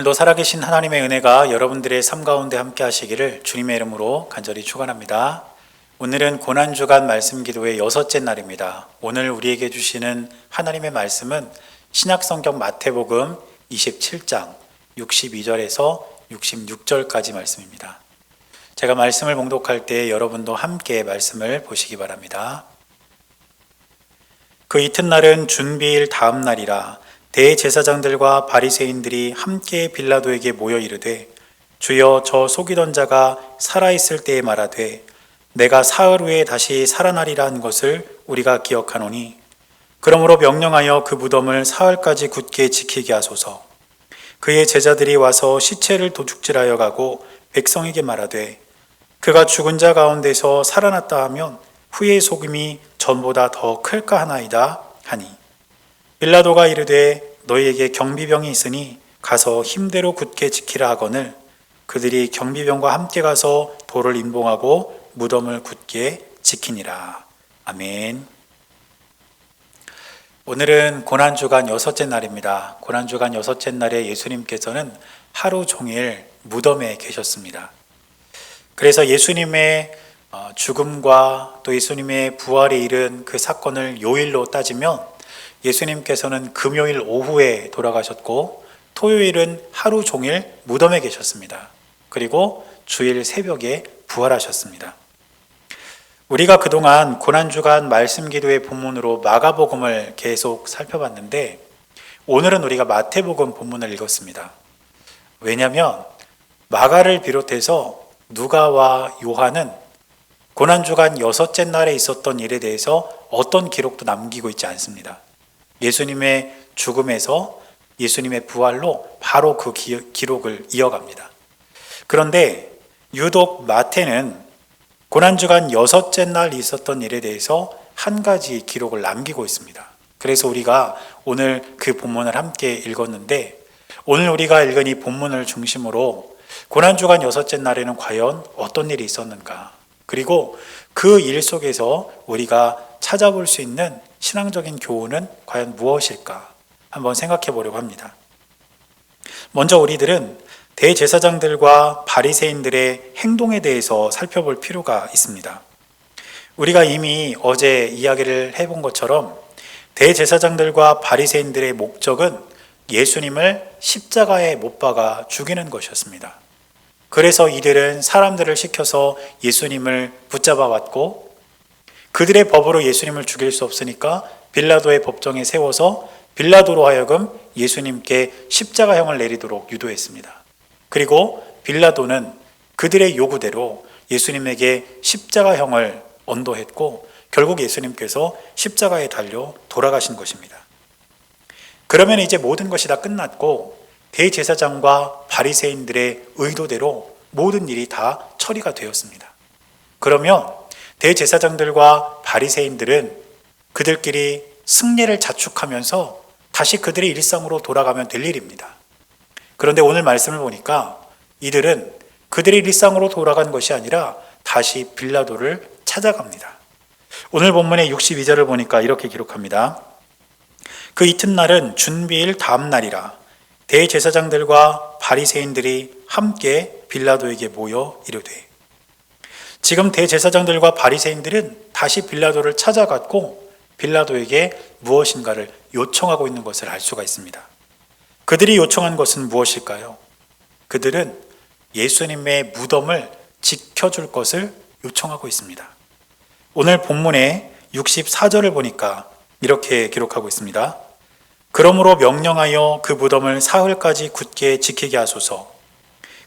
오늘도 살아계신 하나님의 은혜가 여러분들의 삶 가운데 함께 하시기를 주님의 이름으로 간절히 축원합니다. 오늘은 고난주간 말씀 기도의 6째 날입니다. 오늘 우리에게 주시는 하나님의 말씀은 신약성경 마태복음 27장 62절에서 66절까지 말씀입니다. 제가 말씀을 봉독할 때 여러분도 함께 말씀을 보시기 바랍니다. 그 이튿날은 준비일 다음 날이라 대제사장들과 바리새인들이 함께 빌라도에게 모여 이르되 주여 저 속이던 자가 살아있을 때에 말하되 내가 사흘 후에 다시 살아나리라 한 것을 우리가 기억하노니 그러므로 명령하여 그 무덤을 사흘까지 굳게 지키게 하소서. 그의 제자들이 와서 시체를 도둑질하여 가고 백성에게 말하되 그가 죽은 자 가운데서 살아났다 하면 후의 속임이 전보다 더 클까 하나이다 하니 빌라도가 이르되 너희에게 경비병이 있으니 가서 힘대로 굳게 지키라 하거늘 그들이 경비병과 함께 가서 돌을 임봉하고 무덤을 굳게 지키니라. 아멘. 오늘은 고난주간 6째 날입니다. 고난주간 6째 날에 예수님께서는 하루 종일 무덤에 계셨습니다. 그래서 예수님의 죽음과 또 예수님의 부활에 이른 그 사건을 요일로 따지면 예수님께서는 금요일 오후에 돌아가셨고 토요일은 하루 종일 무덤에 계셨습니다. 그리고 주일 새벽에 부활하셨습니다. 우리가 그동안 고난주간 말씀 기도의 본문으로 마가복음을 계속 살펴봤는데 오늘은 우리가 마태복음 본문을 읽었습니다. 왜냐하면 마가를 비롯해서 누가와 요한은 고난주간 6째 날에 있었던 일에 대해서 어떤 기록도 남기고 있지 않습니다. 예수님의 죽음에서 예수님의 부활로 바로 그 기록을 이어갑니다. 그런데 유독 마태는 고난주간 6째 날 있었던 일에 대해서 한 가지 기록을 남기고 있습니다. 그래서 우리가 오늘 그 본문을 함께 읽었는데 오늘 우리가 읽은 이 본문을 중심으로 고난주간 6째 날에는 과연 어떤 일이 있었는가, 그리고 그 일 속에서 우리가 찾아볼 수 있는 신앙적인 교훈은 과연 무엇일까 한번 생각해 보려고 합니다. 먼저 우리들은 대제사장들과 바리새인들의 행동에 대해서 살펴볼 필요가 있습니다. 우리가 이미 어제 이야기를 해본 것처럼 대제사장들과 바리새인들의 목적은 예수님을 십자가에 못 박아 죽이는 것이었습니다. 그래서 이들은 사람들을 시켜서 예수님을 붙잡아 왔고 그들의 법으로 예수님을 죽일 수 없으니까 빌라도의 법정에 세워서 빌라도로 하여금 예수님께 십자가형을 내리도록 유도했습니다. 그리고 빌라도는 그들의 요구대로 예수님에게 십자가형을 언도했고 결국 예수님께서 십자가에 달려 돌아가신 것입니다. 그러면 이제 모든 것이 다 끝났고 대제사장과 바리새인들의 의도대로 모든 일이 다 처리가 되었습니다. 그러면 대제사장들과 바리새인들은 그들끼리 승리를 자축하면서 다시 그들의 일상으로 돌아가면 될 일입니다. 그런데 오늘 말씀을 보니까 이들은 그들의 일상으로 돌아간 것이 아니라 다시 빌라도를 찾아갑니다. 오늘 본문의 62절을 보니까 이렇게 기록합니다. 그 이튿날은 준비일 다음 날이라 대제사장들과 바리새인들이 함께 빌라도에게 모여 이르되. 지금 대제사장들과 바리새인들은 다시 빌라도를 찾아갔고 빌라도에게 무엇인가를 요청하고 있는 것을 알 수가 있습니다. 그들이 요청한 것은 무엇일까요? 그들은 예수님의 무덤을 지켜줄 것을 요청하고 있습니다. 오늘 본문의 64절을 보니까 이렇게 기록하고 있습니다. 그러므로 명령하여 그 무덤을 사흘까지 굳게 지키게 하소서.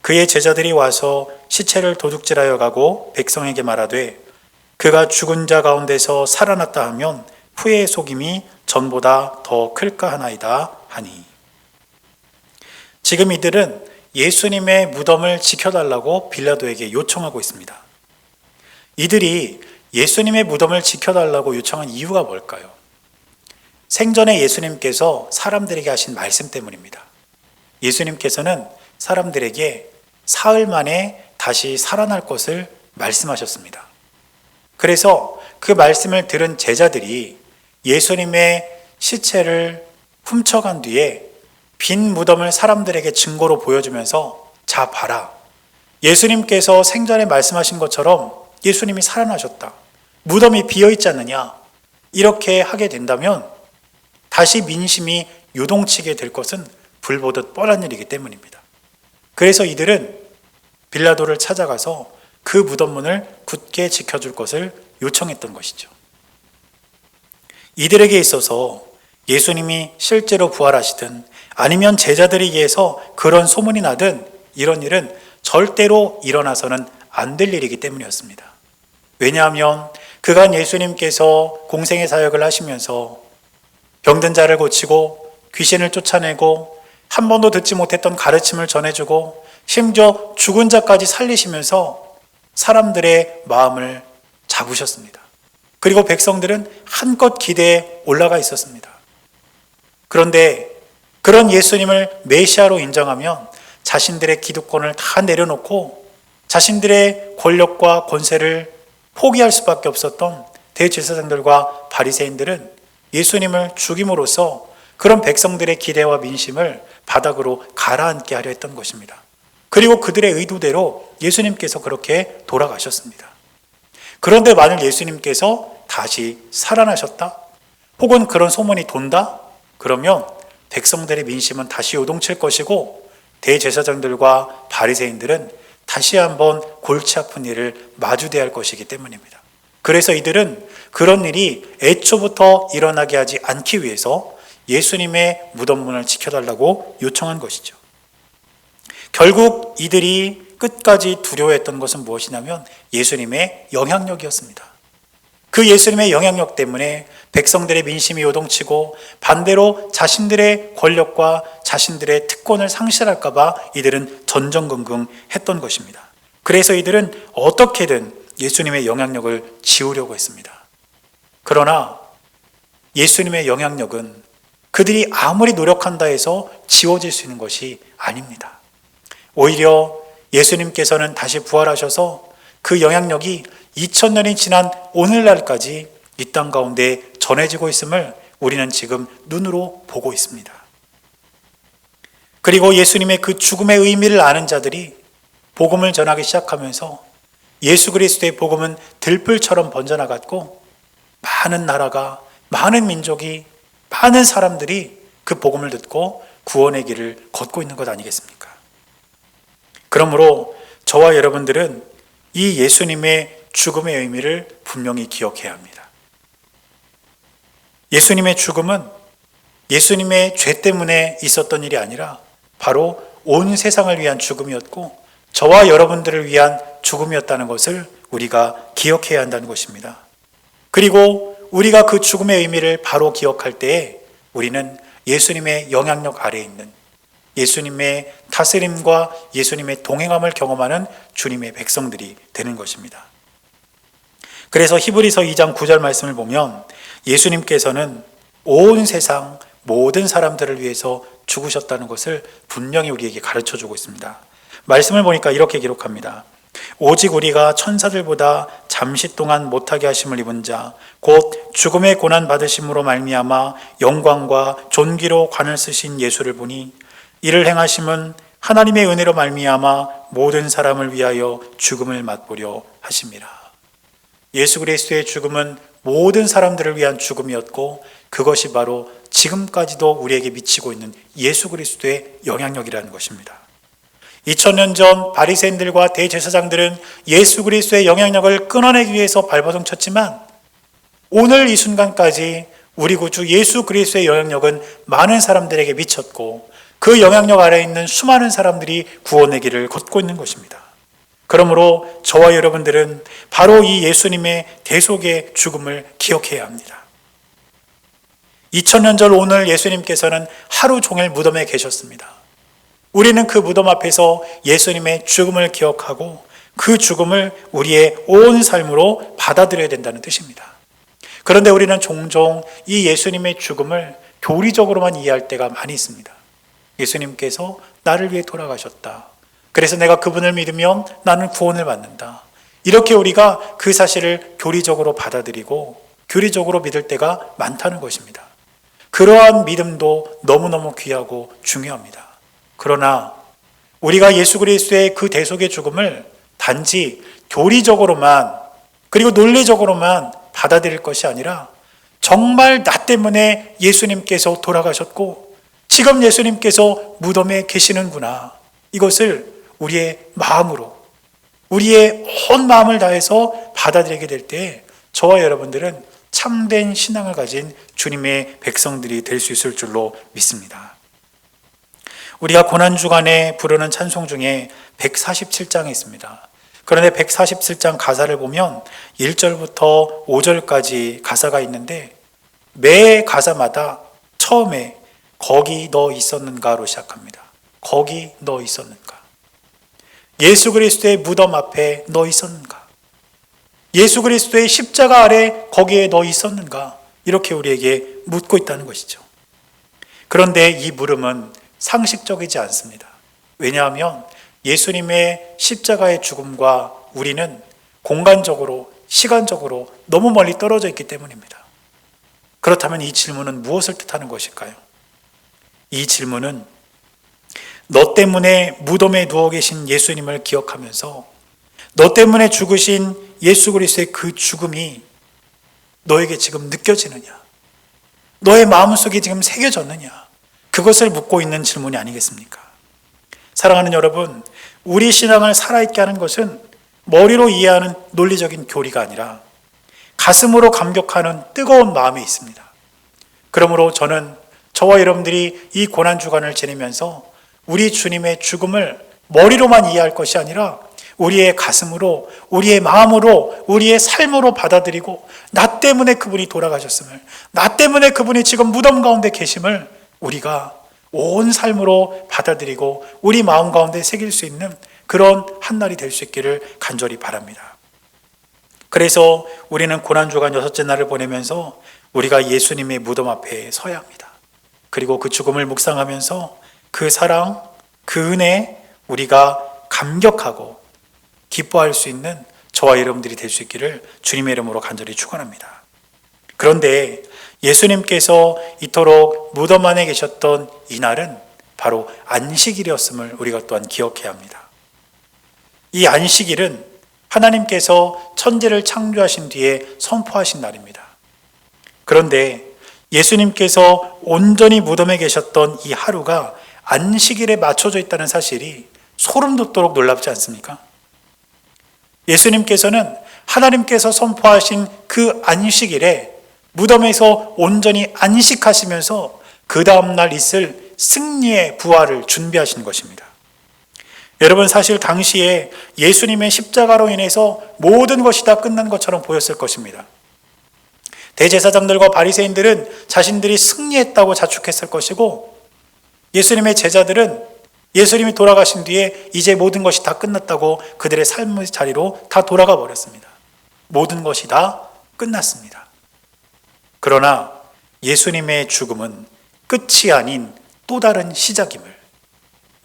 그의 제자들이 와서 시체를 도둑질하여 가고 백성에게 말하되 그가 죽은 자 가운데서 살아났다 하면 후의 속임이 전보다 더 클까 하나이다 하니. 지금 이들은 예수님의 무덤을 지켜달라고 빌라도에게 요청하고 있습니다. 이들이 예수님의 무덤을 지켜달라고 요청한 이유가 뭘까요? 생전에 예수님께서 사람들에게 하신 말씀 때문입니다. 예수님께서는 사람들에게 사흘 만에 다시 살아날 것을 말씀하셨습니다. 그래서 그 말씀을 들은 제자들이 예수님의 시체를 훔쳐간 뒤에 빈 무덤을 사람들에게 증거로 보여주면서 자 봐라. 예수님께서 생전에 말씀하신 것처럼 예수님이 살아나셨다. 무덤이 비어있지 않느냐. 이렇게 하게 된다면 다시 민심이 요동치게 될 것은 불보듯 뻔한 일이기 때문입니다. 그래서 이들은 빌라도를 찾아가서 그 무덤문을 굳게 지켜줄 것을 요청했던 것이죠. 이들에게 있어서 예수님이 실제로 부활하시든 아니면 제자들에 의해서 그런 소문이 나든 이런 일은 절대로 일어나서는 안 될 일이기 때문이었습니다. 왜냐하면 그간 예수님께서 공생의 사역을 하시면서 병든 자를 고치고 귀신을 쫓아내고 한 번도 듣지 못했던 가르침을 전해주고 심지어 죽은 자까지 살리시면서 사람들의 마음을 잡으셨습니다. 그리고 백성들은 한껏 기대에 올라가 있었습니다. 그런데 그런 예수님을 메시아로 인정하면 자신들의 기득권을 다 내려놓고 자신들의 권력과 권세를 포기할 수밖에 없었던 대제사장들과 바리새인들은 예수님을 죽임으로써 그런 백성들의 기대와 민심을 바닥으로 가라앉게 하려 했던 것입니다. 그리고 그들의 의도대로 예수님께서 그렇게 돌아가셨습니다. 그런데 만일 예수님께서 다시 살아나셨다? 혹은 그런 소문이 돈다? 그러면 백성들의 민심은 다시 요동칠 것이고 대제사장들과 바리새인들은 다시 한번 골치 아픈 일을 마주대할 것이기 때문입니다. 그래서 이들은 그런 일이 애초부터 일어나게 하지 않기 위해서 예수님의 무덤문을 지켜달라고 요청한 것이죠. 결국 이들이 끝까지 두려워했던 것은 무엇이냐면 예수님의 영향력이었습니다. 그 예수님의 영향력 때문에 백성들의 민심이 요동치고 반대로 자신들의 권력과 자신들의 특권을 상실할까 봐 이들은 전전긍긍했던 것입니다. 그래서 이들은 어떻게든 예수님의 영향력을 지우려고 했습니다. 그러나 예수님의 영향력은 그들이 아무리 노력한다 해서 지워질 수 있는 것이 아닙니다. 오히려 예수님께서는 다시 부활하셔서 그 영향력이 2000년이 지난 오늘날까지 이 땅 가운데 전해지고 있음을 우리는 지금 눈으로 보고 있습니다. 그리고 예수님의 그 죽음의 의미를 아는 자들이 복음을 전하기 시작하면서 예수 그리스도의 복음은 들불처럼 번져나갔고 많은 나라가, 많은 민족이, 많은 사람들이 그 복음을 듣고 구원의 길을 걷고 있는 것 아니겠습니까? 그러므로 저와 여러분들은 이 예수님의 죽음의 의미를 분명히 기억해야 합니다. 예수님의 죽음은 예수님의 죄 때문에 있었던 일이 아니라 바로 온 세상을 위한 죽음이었고 저와 여러분들을 위한 죽음이었다는 것을 우리가 기억해야 한다는 것입니다. 그리고 우리가 그 죽음의 의미를 바로 기억할 때에 우리는 예수님의 영향력 아래에 있는 예수님의 다스림과 예수님의 동행함을 경험하는 주님의 백성들이 되는 것입니다. 그래서 히브리서 2장 9절 말씀을 보면 예수님께서는 온 세상 모든 사람들을 위해서 죽으셨다는 것을 분명히 우리에게 가르쳐주고 있습니다. 말씀을 보니까 이렇게 기록합니다. 오직 우리가 천사들보다 잠시 동안 못하게 하심을 입은 자, 곧 죽음의 고난 받으심으로 말미암아 영광과 존귀로 관을 쓰신 예수를 보니 이를 행하심은 하나님의 은혜로 말미암아 모든 사람을 위하여 죽음을 맛보려 하심이라. 예수 그리스도의 죽음은 모든 사람들을 위한 죽음이었고 그것이 바로 지금까지도 우리에게 미치고 있는 예수 그리스도의 영향력이라는 것입니다. 2000년 전 바리새인들과 대제사장들은 예수 그리스도의 영향력을 끊어내기 위해서 발버둥 쳤지만 오늘 이 순간까지 우리 구주 예수 그리스도의 영향력은 많은 사람들에게 미쳤고 그 영향력 아래에 있는 수많은 사람들이 구원의 길을 걷고 있는 것입니다. 그러므로 저와 여러분들은 바로 이 예수님의 대속의 죽음을 기억해야 합니다. 2000년 전 오늘 예수님께서는 하루 종일 무덤에 계셨습니다. 우리는 그 무덤 앞에서 예수님의 죽음을 기억하고 그 죽음을 우리의 온 삶으로 받아들여야 된다는 뜻입니다. 그런데 우리는 종종 이 예수님의 죽음을 교리적으로만 이해할 때가 많이 있습니다. 예수님께서 나를 위해 돌아가셨다. 그래서 내가 그분을 믿으면 나는 구원을 받는다. 이렇게 우리가 그 사실을 교리적으로 받아들이고 교리적으로 믿을 때가 많다는 것입니다. 그러한 믿음도 너무너무 귀하고 중요합니다. 그러나 우리가 예수 그리스도의 그 대속의 죽음을 단지 교리적으로만 그리고 논리적으로만 받아들일 것이 아니라 정말 나 때문에 예수님께서 돌아가셨고 지금 예수님께서 무덤에 계시는구나, 이것을 우리의 마음으로, 우리의 온 마음을 다해서 받아들이게 될 때 저와 여러분들은 참된 신앙을 가진 주님의 백성들이 될 수 있을 줄로 믿습니다. 우리가 고난주간에 부르는 찬송 중에 147장이 있습니다. 그런데 147장 가사를 보면 1절부터 5절까지 가사가 있는데 매 가사마다 처음에 거기 너 있었는가로 시작합니다. 거기 너 있었는가? 예수 그리스도의 무덤 앞에 너 있었는가? 예수 그리스도의 십자가 아래 거기에 너 있었는가? 이렇게 우리에게 묻고 있다는 것이죠. 그런데 이 물음은 상식적이지 않습니다. 왜냐하면 예수님의 십자가의 죽음과 우리는 공간적으로, 시간적으로 너무 멀리 떨어져 있기 때문입니다. 그렇다면 이 질문은 무엇을 뜻하는 것일까요? 이 질문은 너 때문에 무덤에 누워 계신 예수님을 기억하면서 너 때문에 죽으신 예수 그리스도의 그 죽음이 너에게 지금 느껴지느냐? 너의 마음속에 지금 새겨졌느냐? 그것을 묻고 있는 질문이 아니겠습니까? 사랑하는 여러분, 우리 신앙을 살아있게 하는 것은 머리로 이해하는 논리적인 교리가 아니라 가슴으로 감격하는 뜨거운 마음이 있습니다. 그러므로 저는 저와 여러분들이 이 고난주간을 지내면서 우리 주님의 죽음을 머리로만 이해할 것이 아니라 우리의 가슴으로, 우리의 마음으로, 우리의 삶으로 받아들이고 나 때문에 그분이 돌아가셨음을, 나 때문에 그분이 지금 무덤 가운데 계심을 우리가 온 삶으로 받아들이고 우리 마음 가운데 새길 수 있는 그런 한 날이 될 수 있기를 간절히 바랍니다. 그래서 우리는 고난주간 6째 날을 보내면서 우리가 예수님의 무덤 앞에 서야 합니다. 그리고 그 죽음을 묵상하면서 그 사랑, 그 은혜 우리가 감격하고 기뻐할 수 있는 저와 여러분들이 될 수 있기를 주님의 이름으로 간절히 축원합니다. 그런데 예수님께서 이토록 무덤 안에 계셨던 이날은 바로 안식일이었음을 우리가 또한 기억해야 합니다. 이 안식일은 하나님께서 천지를 창조하신 뒤에 선포하신 날입니다. 그런데 예수님께서 온전히 무덤에 계셨던 이 하루가 안식일에 맞춰져 있다는 사실이 소름 돋도록 놀랍지 않습니까? 예수님께서는 하나님께서 선포하신 그 안식일에 무덤에서 온전히 안식하시면서 그 다음날 있을 승리의 부활을 준비하신 것입니다. 여러분, 사실 당시에 예수님의 십자가로 인해서 모든 것이 다 끝난 것처럼 보였을 것입니다. 대제사장들과 바리새인들은 자신들이 승리했다고 자축했을 것이고 예수님의 제자들은 예수님이 돌아가신 뒤에 이제 모든 것이 다 끝났다고 그들의 삶의 자리로 다 돌아가 버렸습니다. 모든 것이 다 끝났습니다. 그러나 예수님의 죽음은 끝이 아닌 또 다른 시작임을,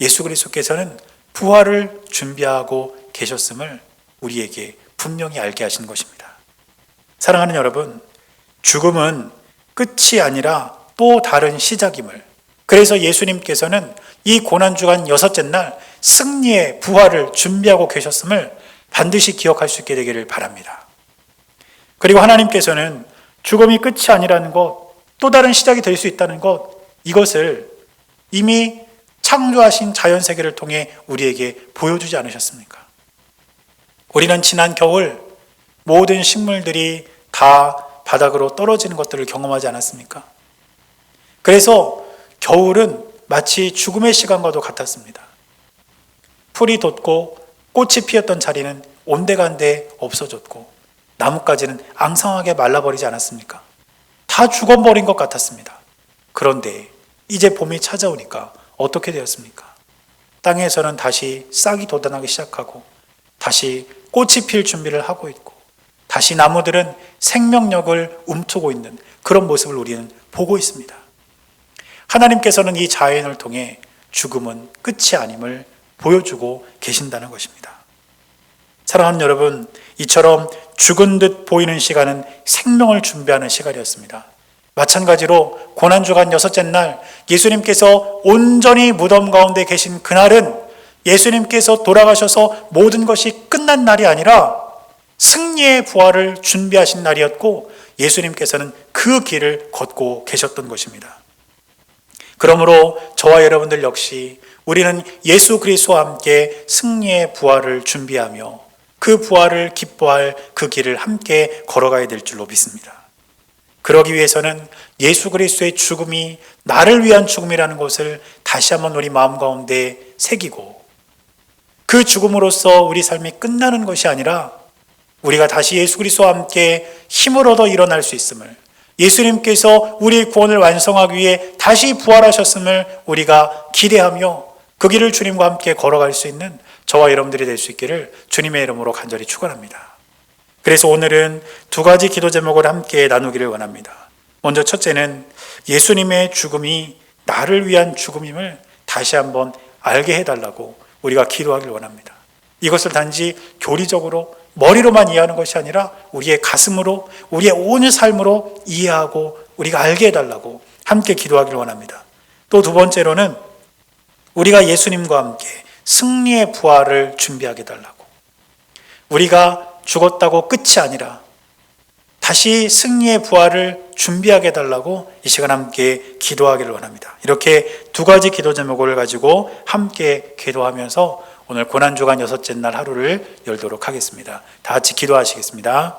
예수 그리스도께서는 부활을 준비하고 계셨음을 우리에게 분명히 알게 하신 것입니다. 사랑하는 여러분, 죽음은 끝이 아니라 또 다른 시작임을, 그래서 예수님께서는 이 고난주간 6째 날 승리의 부활을 준비하고 계셨음을 반드시 기억할 수 있게 되기를 바랍니다. 그리고 하나님께서는 죽음이 끝이 아니라는 것, 또 다른 시작이 될 수 있다는 것, 이것을 이미 창조하신 자연세계를 통해 우리에게 보여주지 않으셨습니까? 우리는 지난 겨울 모든 식물들이 다 바닥으로 떨어지는 것들을 경험하지 않았습니까? 그래서 겨울은 마치 죽음의 시간과도 같았습니다. 풀이 돋고 꽃이 피었던 자리는 온데간데 없어졌고 나뭇가지는 앙상하게 말라버리지 않았습니까? 다 죽어버린 것 같았습니다. 그런데 이제 봄이 찾아오니까 어떻게 되었습니까? 땅에서는 다시 싹이 돋아나기 시작하고 다시 꽃이 필 준비를 하고 있고 다시 나무들은 생명력을 움트고 있는 그런 모습을 우리는 보고 있습니다. 하나님께서는 이 자연을 통해 죽음은 끝이 아님을 보여주고 계신다는 것입니다. 사랑하는 여러분, 이처럼 죽은 듯 보이는 시간은 생명을 준비하는 시간이었습니다. 마찬가지로 고난주간 여섯째 날 예수님께서 온전히 무덤 가운데 계신 그날은 예수님께서 돌아가셔서 모든 것이 끝난 날이 아니라 승리의 부활을 준비하신 날이었고 예수님께서는 그 길을 걷고 계셨던 것입니다. 그러므로 저와 여러분들 역시 우리는 예수 그리스도와 함께 승리의 부활을 준비하며 그 부활을 기뻐할 그 길을 함께 걸어가야 될 줄로 믿습니다. 그러기 위해서는 예수 그리스도의 죽음이 나를 위한 죽음이라는 것을 다시 한번 우리 마음 가운데 새기고 그 죽음으로써 우리 삶이 끝나는 것이 아니라 우리가 다시 예수 그리스도와 함께 힘을 얻어 일어날 수 있음을, 예수님께서 우리의 구원을 완성하기 위해 다시 부활하셨음을 우리가 기대하며 그 길을 주님과 함께 걸어갈 수 있는 저와 여러분들이 될 수 있기를 주님의 이름으로 간절히 축원합니다. 그래서 오늘은 두 가지 기도 제목을 함께 나누기를 원합니다. 먼저 첫째는 예수님의 죽음이 나를 위한 죽음임을 다시 한번 알게 해달라고 우리가 기도하길 원합니다. 이것을 단지 교리적으로 머리로만 이해하는 것이 아니라 우리의 가슴으로, 우리의 온 삶으로 이해하고 우리가 알게 해달라고 함께 기도하길 원합니다. 또 두 번째로는 우리가 예수님과 함께 승리의 부활을 준비하게 해달라고, 우리가 죽었다고 끝이 아니라 다시 승리의 부활을 준비하게 해달라고 이 시간 함께 기도하기를 원합니다. 이렇게 두 가지 기도 제목을 가지고 함께 기도하면서 오늘 고난주간 여섯째 날 하루를 열도록 하겠습니다. 다 같이 기도하시겠습니다.